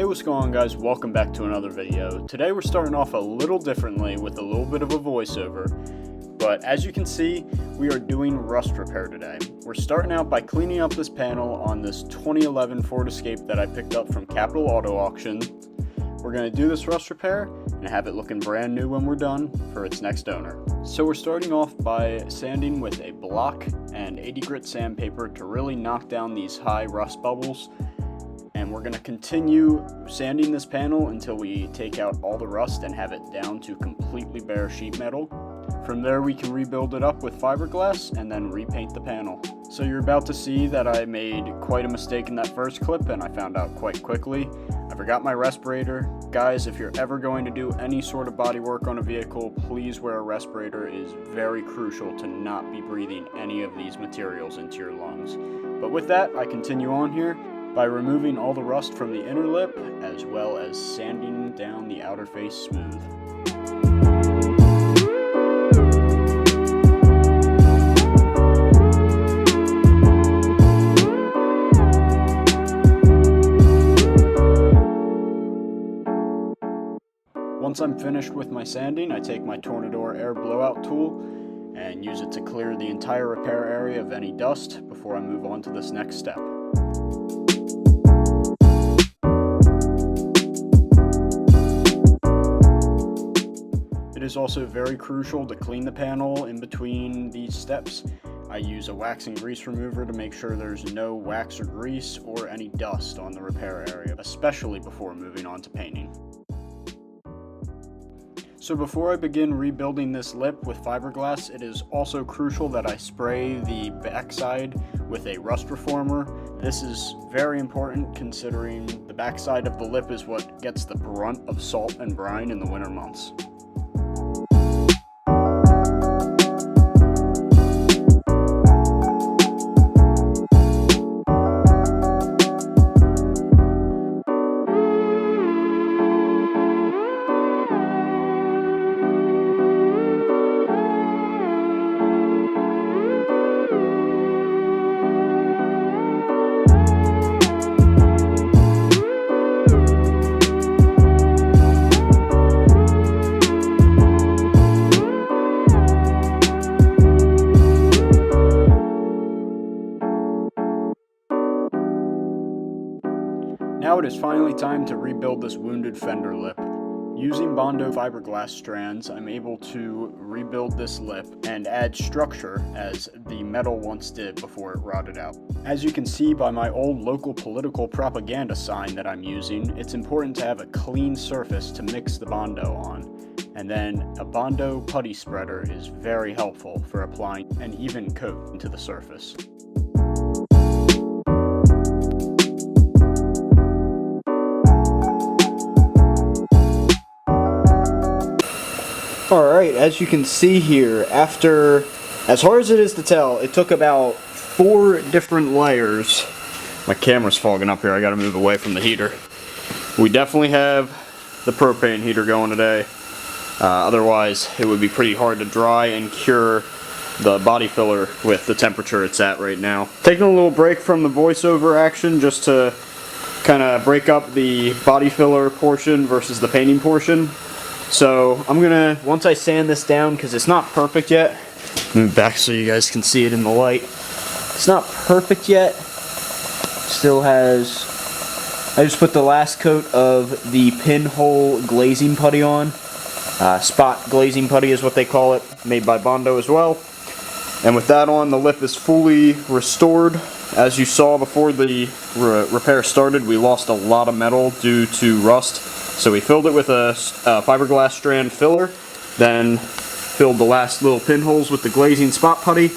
what's going on, guys? Welcome back to another video. Today we're starting off a little differently with a little bit of a voiceover, but as you can see, we are doing rust repair today. We're starting out by cleaning up this panel on this 2011 Ford Escape that I picked up from Capital Auto Auction. We're going to do this rust repair and have it looking brand new when we're done for its next owner. So we're starting off by sanding with a block and 80 grit sandpaper to really knock down these high rust bubbles. And we're going to continue sanding this panel until we take out all the rust and have it down to completely bare sheet metal. From there we can rebuild it up with fiberglass and then repaint the panel. So you're about to see that I made quite a mistake in that first clip, and I found out quite quickly. I forgot my respirator. Guys, if you're ever going to do any sort of body work on a vehicle, please wear a respirator. It is very crucial to not be breathing any of these materials into your lungs. But with that, I continue on here by removing all the rust from the inner lip, as well as sanding down the outer face smooth. Once I'm finished with my sanding, I take my Tornador air blowout tool and use it to clear the entire repair area of any dust before I move on to this next step. It is also very crucial to clean the panel in between these steps. I use a wax and grease remover to make sure there's no wax or grease or any dust on the repair area, especially before moving on to painting. So before I begin rebuilding this lip with fiberglass, it is also crucial that I spray the backside with a rust reformer. This is very important considering the backside of the lip is what gets the brunt of salt and brine in the winter months. Now it is finally time to rebuild this wounded fender lip. Using Bondo fiberglass strands, I'm able to rebuild this lip and add structure as the metal once did before it rotted out. As you can see by my old local political propaganda sign that I'm using, it's important to have a clean surface to mix the Bondo on. And then a Bondo putty spreader is very helpful for applying an even coat into the surface. Alright, as you can see here, after, as hard as it is to tell, it took about 4 different layers. My camera's fogging up here, I gotta move away from the heater. We definitely have the propane heater going today. Otherwise, it would be pretty hard to dry and cure the body filler with the temperature it's at right now. Taking a little break from the voiceover action just to kind of break up the body filler portion versus the painting portion. So I'm gonna, once I sand this down, because it's not perfect yet, move back so you guys can see it in the light. It's not perfect yet. Still has, I just put the last coat of the pinhole glazing putty on. Spot glazing putty is what they call it, made by Bondo as well. And with that on, the lip is fully restored. As you saw before the repair started, we lost a lot of metal due to rust. So we filled it with a fiberglass strand filler, then filled the last little pinholes with the glazing spot putty,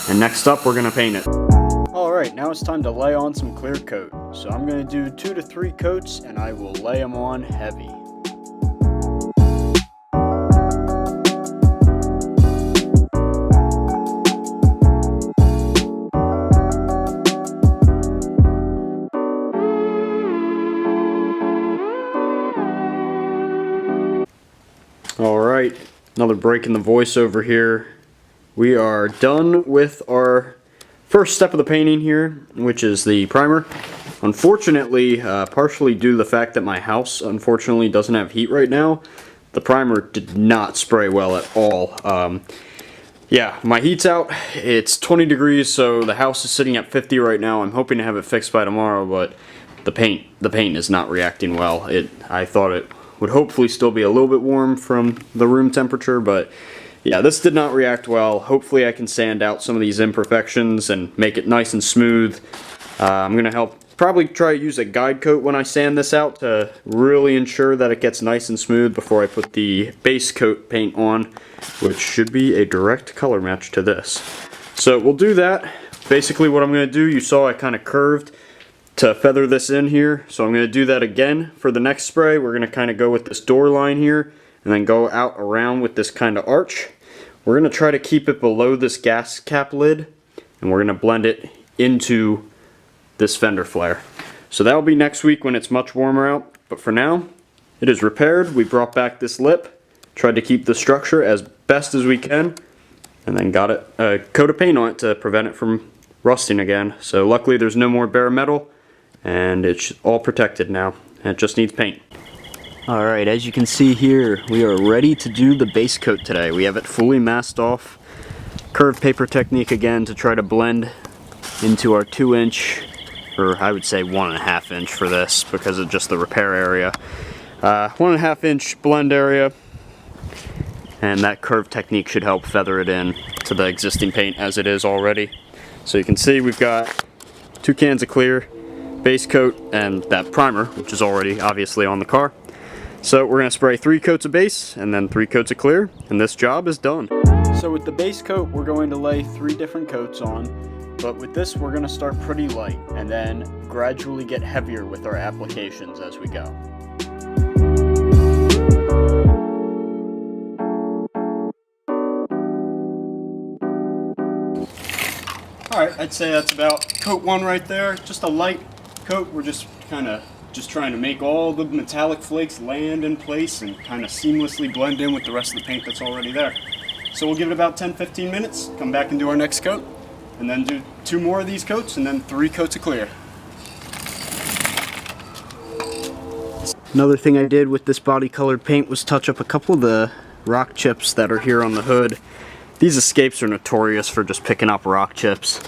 and next up we're going to paint it. Alright, now it's time to lay on some clear coat. So I'm going to do 2 to 3 coats, and I will lay them on heavy. Alright, another break in the voiceover here. We are done with our first step of the painting here, which is the primer. I'm Unfortunately, partially due to the fact that my house unfortunately doesn't have heat right now, the primer did not spray well at all. Yeah, my heat's out. It's 20 degrees, so the house is sitting at 50 right now. I'm hoping to have it fixed by tomorrow, but the paint is not reacting well. I thought it would hopefully still be a little bit warm from the room temperature, but yeah, this did not react well. Hopefully I can sand out some of these imperfections and make it nice and smooth. I'm gonna probably try to use a guide coat when I sand this out to really ensure that it gets nice and smooth before I put the base coat paint on, which should be a direct color match to this. So we'll do that. Basically what I'm going to do, you saw I kind of curved to feather this in here, so I'm going to do that again for the next spray. We're going to kind of go with this door line here and then go out around with this kind of arch. We're going to try to keep it below this gas cap lid, and we're going to blend it into this fender flare. So that'll be next week when it's much warmer out, but for now it is repaired. We brought back this lip, tried to keep the structure as best as we can, and then got a coat of paint on it to prevent it from rusting again. So luckily there's no more bare metal, and it's all protected now, and it just needs paint. Alright, as you can see here, we are ready to do the base coat today. We have it fully masked off. Curved paper technique again to try to blend into our 2-inch, or I would say 1.5 inch for this because of just the repair area. 1.5 inch blend area, and that curved technique should help feather it in to the existing paint as it is already. So you can see we've got 2 cans of clear, base coat, and that primer, which is already obviously on the car. So we're going to spray 3 coats of base and then 3 coats of clear, and this job is done. So with the base coat, we're going to lay 3 different coats on. But with this, we're going to start pretty light and then gradually get heavier with our applications as we go. Alright, I'd say that's about coat 1 right there. Just a light coat. We're just trying to make all the metallic flakes land in place and kind of seamlessly blend in with the rest of the paint that's already there. So we'll give it about 10-15 minutes, come back and do our next coat, and then do 2 more of these coats, and then 3 coats of clear. Another thing I did with this body colored paint was touch up a couple of the rock chips that are here on the hood. These escapes are notorious for just picking up rock chips.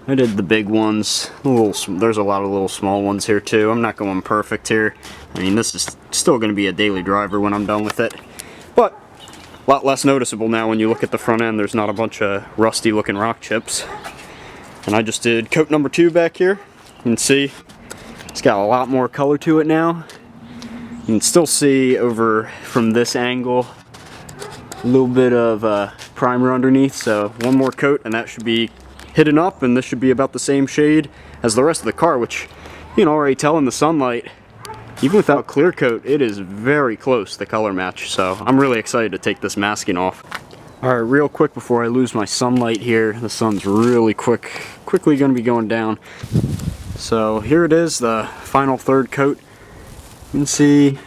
I did the big ones. There's a lot of little small ones here too. I'm not going perfect here. I mean, this is still going to be a daily driver when I'm done with it. But a lot less noticeable now when you look at the front end. There's not a bunch of rusty looking rock chips. And I just did coat number 2 back here. You can see it's got a lot more color to it now. You can still see over from this angle a little bit of primer underneath. So 1 more coat and that should be hidden up, and this should be about the same shade as the rest of the car, which you can already tell in the sunlight. Even without clear coat, it is very close, the color match, so I'm really excited to take this masking off. Alright, real quick before I lose my sunlight here, the sun's really quickly going to be going down. So here it is, the final 3rd coat. You can see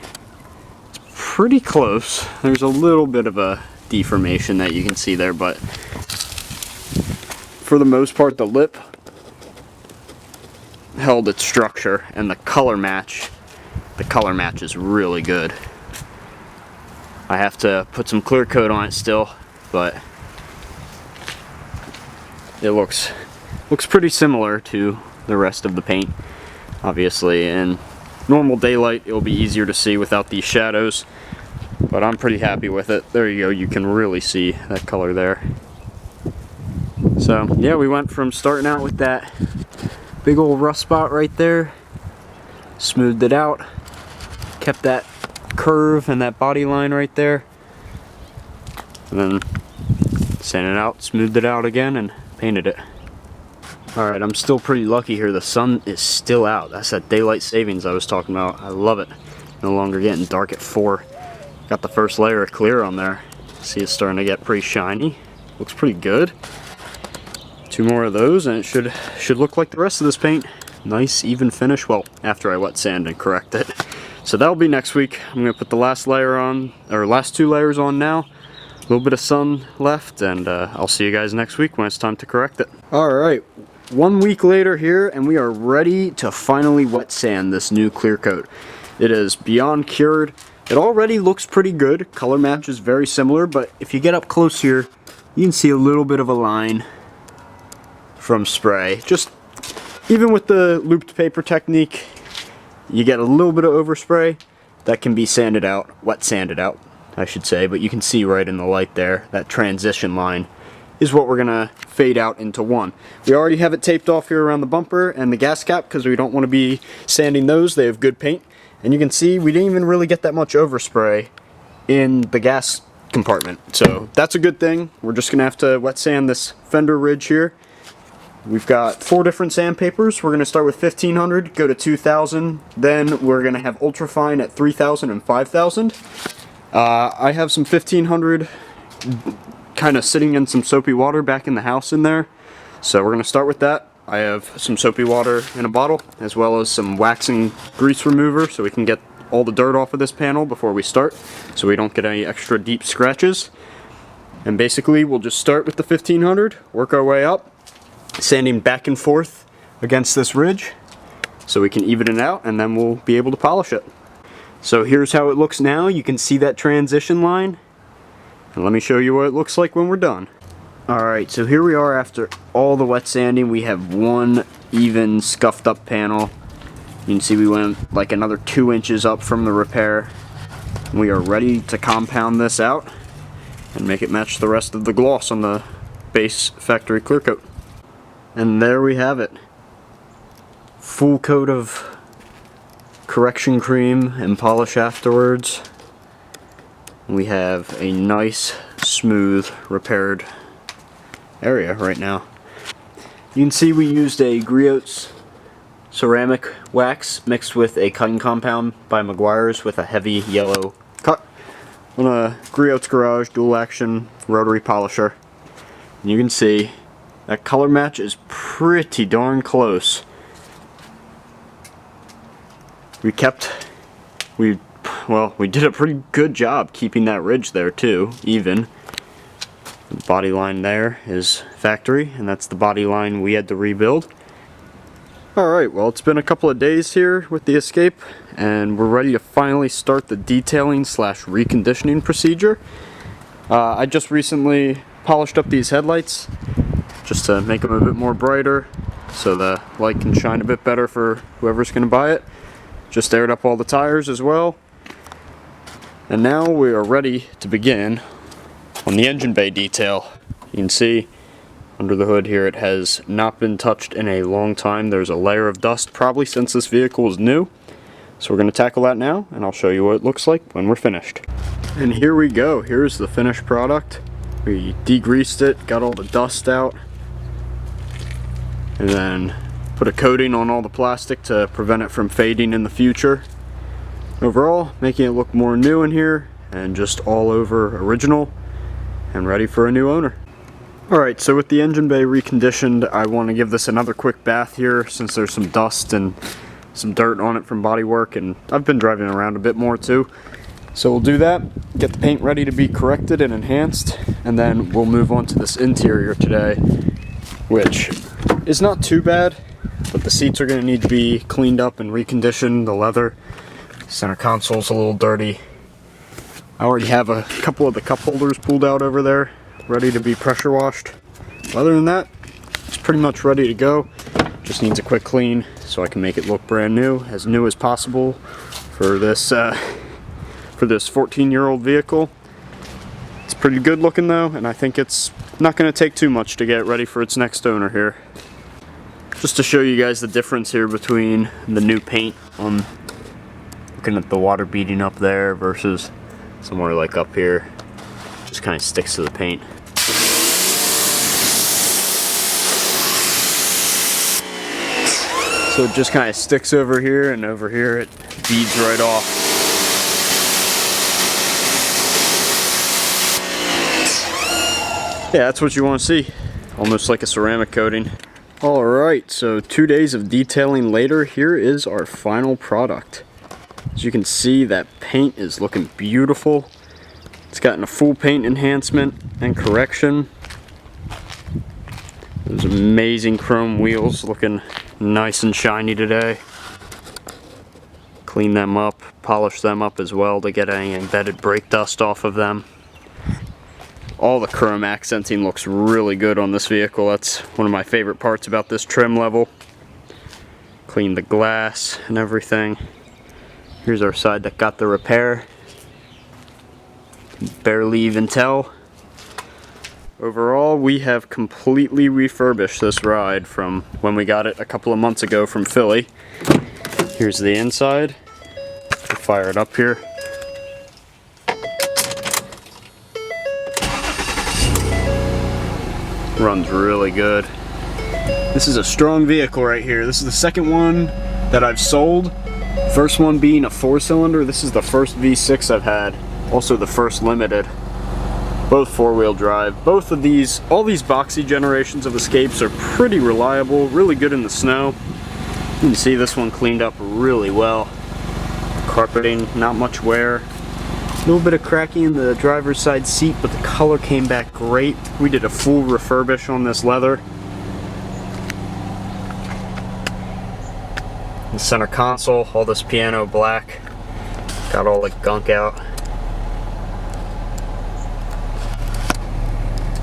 it's pretty close. There's a little bit of a deformation that you can see there, but for the most part the lip held its structure, and the color match is really good. I have to put some clear coat on it still, but it looks pretty similar to the rest of the paint. Obviously in normal daylight it'll be easier to see without these shadows, but I'm pretty happy with it. There you go, you can really see that color there. So yeah, we went from starting out with that big old rust spot right there, smoothed it out, kept that curve and that body line right there, and then sanded it out, smoothed it out again, and painted it. Alright, I'm still pretty lucky here. The sun is still out. That's that daylight savings I was talking about. I love it. No longer getting dark at 4. Got the first layer of clear on there. See, it's starting to get pretty shiny. Looks pretty good. 2 more of those and it should look like the rest of this paint. Nice even finish, well, after I wet sand and correct it. So that'll be next week. I'm going to put the last layer on, or last 2 layers on now. A little bit of sun left, and I'll see you guys next week when it's time to correct it. Alright, 1 week later here, and we are ready to finally wet sand this new clear coat. It is beyond cured. It already looks pretty good. Color match is very similar, but if you get up close here, you can see a little bit of a line from spray. Just even with the looped paper technique, you get a little bit of overspray that can be sanded out, wet sanded out, I should say, but you can see right in the light there, that transition line is what we're gonna fade out into one. We already have it taped off here around the bumper and the gas cap because we don't want to be sanding those. They have good paint. And you can see we didn't even really get that much overspray in the gas compartment. So that's a good thing. We're just gonna have to wet sand this fender ridge here. We've got 4 different sandpapers. We're gonna start with 1500, go to 2000, then we're gonna have ultrafine at 3000 and 5000. I have some 1500 kind of sitting in some soapy water back in the house in there. So we're gonna start with that. I have some soapy water in a bottle, as well as some waxing grease remover so we can get all the dirt off of this panel before we start, so we don't get any extra deep scratches. And basically we'll just start with the 1500, work our way up, sanding back and forth against this ridge so we can even it out, and then we'll be able to polish it. So here's how it looks now. You can see that transition line, and let me show you what it looks like when we're done. Alright, so here we are after all the wet sanding. We have one even scuffed up panel. You can see we went like another 2 inches up from the repair. We are ready to compound this out and make it match the rest of the gloss on the base factory clear coat. And there we have it. Full coat of correction cream and polish afterwards. We have a nice, smooth, repaired area right now. You can see we used a Griots ceramic wax mixed with a cutting compound by Meguiar's with a heavy yellow cut on a Griots Garage dual action rotary polisher. And you can see that color match is pretty darn close. We did a pretty good job keeping that ridge there too, even. The body line there is factory, and that's the body line we had to rebuild. Alright, well, it's been a couple of days here with the Escape, and we're ready to finally start the detailing / reconditioning procedure. I just recently polished up these headlights just to make them a bit more brighter so the light can shine a bit better for whoever's going to buy it. Just aired up all the tires as well. And now we are ready to begin on the engine bay detail. You can see under the hood here it has not been touched in a long time. There's a layer of dust probably since this vehicle is new. So we're going to tackle that now, and I'll show you what it looks like when we're finished. And here we go. Here's the finished product. We degreased it, got all the dust out, and then put a coating on all the plastic to prevent it from fading in the future. Overall, making it look more new in here and just all over original and ready for a new owner. Alright, so with the engine bay reconditioned, I want to give this another quick bath here since there's some dust and some dirt on it from body work, and I've been driving around a bit more too. So we'll do that, get the paint ready to be corrected and enhanced, and then we'll move on to this interior today, which is not too bad, but the seats are going to need to be cleaned up and reconditioned. The leather, center console's a little dirty. I already have a couple of the cup holders pulled out over there, ready to be pressure washed. Other than that, it's pretty much ready to go. Just needs a quick clean so I can make it look brand new as possible for this 14-year-old vehicle. It's pretty good looking though, and I think it's not going to take too much to get ready for its next owner here. Just to show you guys the difference here between the new paint on looking at the water beading up there versus somewhere like up here. Just kind of sticks to the paint. So it just kind of sticks over here, and over here it beads right off. Yeah, that's what you want to see. Almost like a ceramic coating. Alright, so 2 days of detailing later, here is our final product. As you can see, that paint is looking beautiful. It's gotten a full paint enhancement and correction. Those amazing chrome wheels looking nice and shiny today. Clean them up, polish them up as well to get any embedded brake dust off of them. All the chrome accenting looks really good on this vehicle. That's one of my favorite parts about this trim level. Clean the glass and everything. Here's our side that got the repair. Barely even tell. Overall, we have completely refurbished this ride from when we got it a couple of months ago from Philly. Here's the inside. We'll fire it up here. Runs really good. This is a strong vehicle right here. This is the second one that I've sold. First one being a 4-cylinder. This is the first V6 I've had. Also the first limited. Both 4-wheel drive. Both of these, all these boxy generations of Escapes are pretty reliable, really good in the snow. You can see this one cleaned up really well. Carpeting, not much wear. A little bit of cracking in the driver's side seat, but the color came back great. We did a full refurbish on this leather. The center console, all this piano black. Got all the gunk out.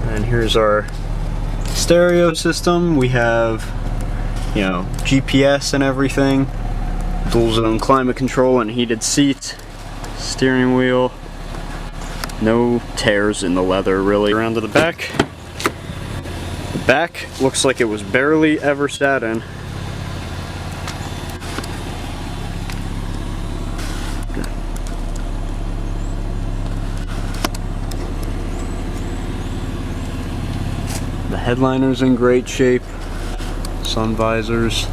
And here's our stereo system. We have, you know, GPS and everything. Dual zone climate control and heated seats. Steering wheel. No tears in the leather really. Around to the back. The back looks like it was barely ever sat in. The headliner's in great shape. Sun visors.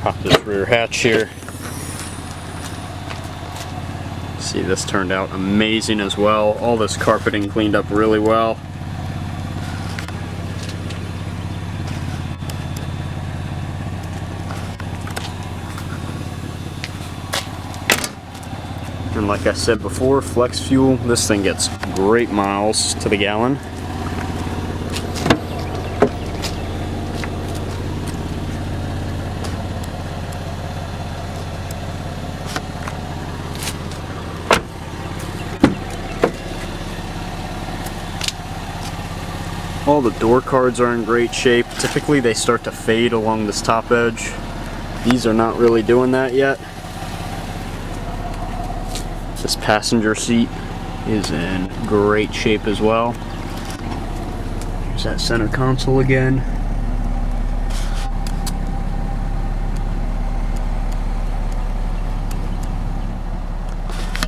Pop this rear hatch here. See, this turned out amazing as well. All this carpeting cleaned up really well. And like I said before, flex fuel. This thing gets great miles to the gallon. All the door cards are in great shape. Typically they start to fade along this top edge. These are not really doing that yet. This passenger seat is in great shape as well. Here's that center console again.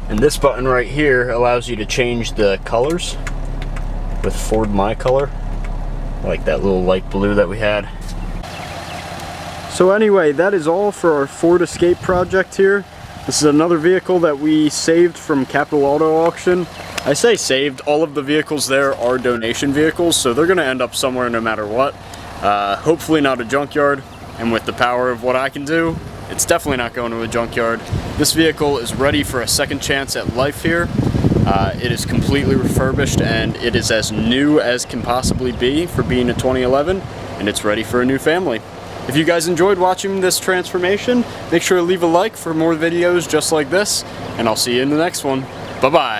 And this button right here allows you to change the colors with Ford My Color. Like that little light blue that we had. So anyway, that is all for our Ford Escape project here. This is another vehicle that we saved from Capital Auto Auction. I say saved, all of the vehicles there are donation vehicles, so they're gonna end up somewhere no matter what. Hopefully not a junkyard, and with the power of what I can do, it's definitely not going to a junkyard. This vehicle is ready for a second chance at life here. It is completely refurbished and it is as new as can possibly be for being a 2011, and it's ready for a new family. If you guys enjoyed watching this transformation, make sure to leave a like for more videos just like this, and I'll see you in the next one. Bye-bye.